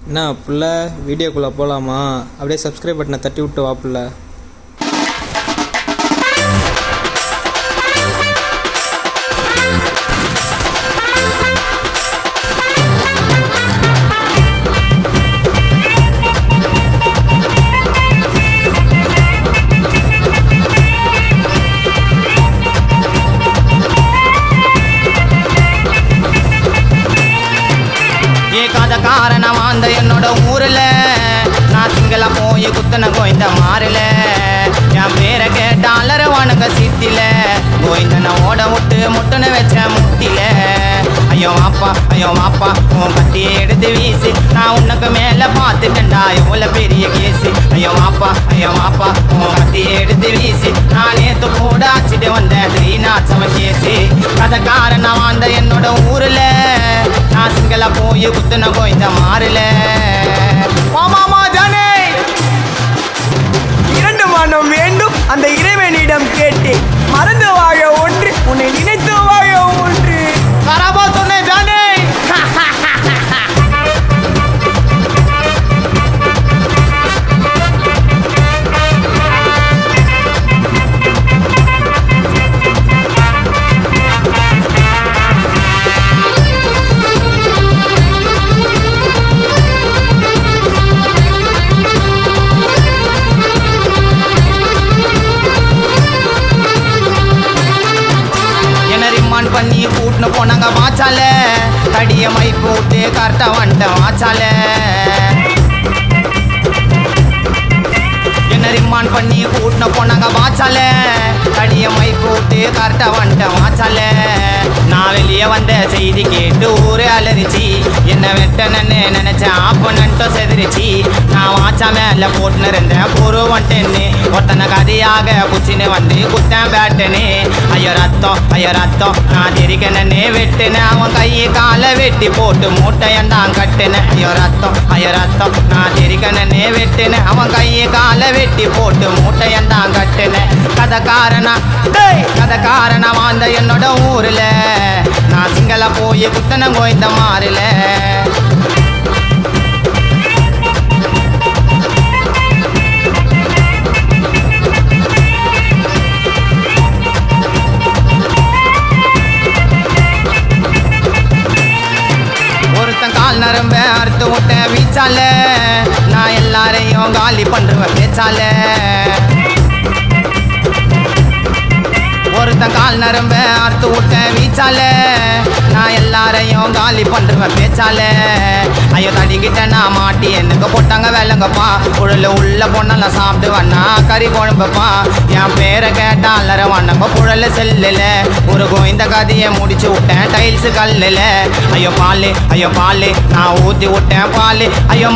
என்ன புள்ள வீடியோக்குள்ளே போகலாமா? அப்படியே சப்ஸ்கிரைப் பட்டனை தட்டி விட்டு வா புள்ள. காரணம் அந்த என்னோட ஊரில் நான் சிங்கள போய் குத்தனை கோயந்த மாறல என் பேரை கேட்டாலர வணங்க சித்தில கோயந்தனை ஓட விட்டு முட்டனை வச்ச முட்டில ஐயோ மாப்பா உன் கட்டியை எடுத்து வீசு நான் உனக்கு மேலே பார்த்துட்டேன்டா எவ்வளோ பெரிய கேசு ஐயோ மாப்பா உன் கட்டியை எடுத்து வீசு நான் நேற்று கூட ஆச்சிட்டு வந்தேன் திரீநாச்சம கேசு கதை காரணம் அந்த என்னோட ஊரில் நான் சிங்கள போய் குத்துன கோயந்த மாறல மாமா ஜானே இரண்டு மனம் வேண்டும் அந்த இறைவனிடம் கேட்டு மறந்து வாழ ஒன்று உன்னை நினைத்து வாழ ஒன்று கராபா சொன்னேன் ஜானே பண்ணி கூட்டின்னு போனாங்க வாச்சால தடிய மை போட்டு கரெக்டா வந்துட்டேன் வாச்சால என்ன ரிமான் பண்ணி கூட்டின்னு போனாங்க வாச்சால தடிய மை போட்டு கரெக்டா வந்துட்டேன் வாச்சால நான் வெளியே வந்த செய்தி கேட்டு ஊரே அலறிச்சு என்ன வெட்டனன்னு நினைச்சேன் ஆப்பனன்ட்டோ செதிரிச்சு நான் வாச்சா மேல போட்டுன்னு இருந்தேன் பொறு வந்துட்டேன்னு ஒருத்தனை கதையாக குச்சின்னு வந்து குத்தேன் பேட்டுன்னு ஐயோ ரத்தம் நான் தெரிக்கனே வெட்டுனேன் அவன் கையை காலை வெட்டி போட்டு மூட்டையந்தான் கட்டுனேன் ஐயோ ரத்தம் நான் தெரிக்கனே வெட்டுனேன் அவன் கையை காலை வெட்டி போட்டு மூட்டையந்தான் கட்டுனேன் கதை காரணம் அந்த என்னோட ஊரில் நான் சிங்கள போய் குத்தனை கோயந்த மாறல ஒருத்தன் கால் நரம்ப அறுத்து விட்ட வீச்சால நான் எல்லாரையும் காலி பண்றேன் பேச்சால ஒருத்தன் கால் நரம்ப அறுத்து விட்ட வீச்சால நான் எல்லாரையும் காலி பண்றேன் பேச்சால ஐயோ தடிக்கிட்ட நான் மாட்டி எனக்கு போட்டாங்க வேலைங்கப்பா புழல உள்ள பொண்ணெல்லாம் சாப்பிட்டு வண்ணா கறி குழம்பப்பா என் பேரை கேட்டாலர வண்ணங்க புழல செல்லுல ஒரு கோயந்த கதையை முடிச்சு விட்டேன் டைல்ஸ் கல்லுல ஐயோ பாலு நான் ஊத்தி விட்டேன் பாலு ஐயோ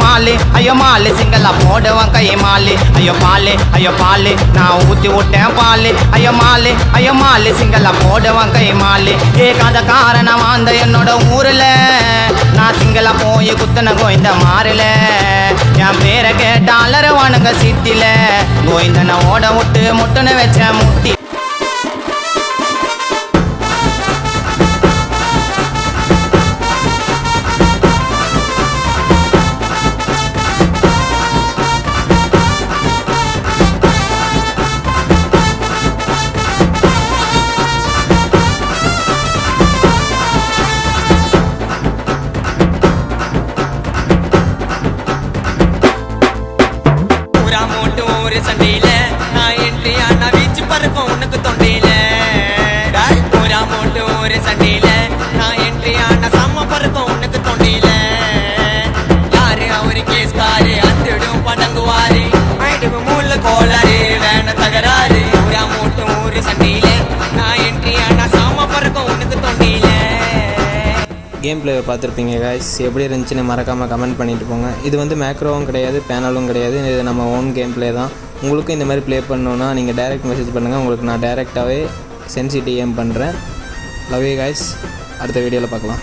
மாலு சிங்களா போடுவேன் கை மாலு ஐயோ பாலு நான் ஊத்தி விட்டேன் பாலு ஐயோ மாலு சிங்களா போடுவேன் கை மாலு கதை காரணம் அந்த என்னோட ஊரில் நான் சிங்கள போய் குத்தனை கோயந்த மாறல என் பேரை கேட்டாலர வணங்க சித்தில கோயந்தனை ஓட விட்டு முட்டனை வச்ச முட்டி ஒரு சண்டையில நான் என்ட்ரி ஆனா வீச்சு பறக்கும் உனக்கு தொண்டையில ஒரு சண்டையில நான் என்ட்ரி ஆனா செம்ம பறக்கும் உனக்கு தொண்டையில யாரு அவரு கேஸ்காரு அத்திடும் படங்குவாரு மைடுக்கு மூல கோளாறு வேண தகராறு ஒரு சண்டையில நான் என்ட்ரி ஆனா செம்ம பறக்கும் உனக்கு தொண்டையில. கேம் பிளேவை பார்த்துருப்பீங்க காய்ஸ், எப்படி இருந்துச்சுன்னு மறக்காமல் கமெண்ட் பண்ணிட்டு போங்க. இது வந்து மேக்ரோவும் கிடையாது, பேனலும் கிடையாது, இது நம்ம ஓன் கேம் பிளே தான். உங்களுக்கும் இந்த மாதிரி ப்ளே பண்ணணுன்னா நீங்கள் டைரெக்ட் மெசேஜ் பண்ணுங்கள், உங்களுக்கு நான் டைரெக்டாகவே சென்சிட்டிஎம் பண்ணுறேன். லவ் யூ காய்ஸ், அடுத்த வீடியோவில் பார்க்கலாம்.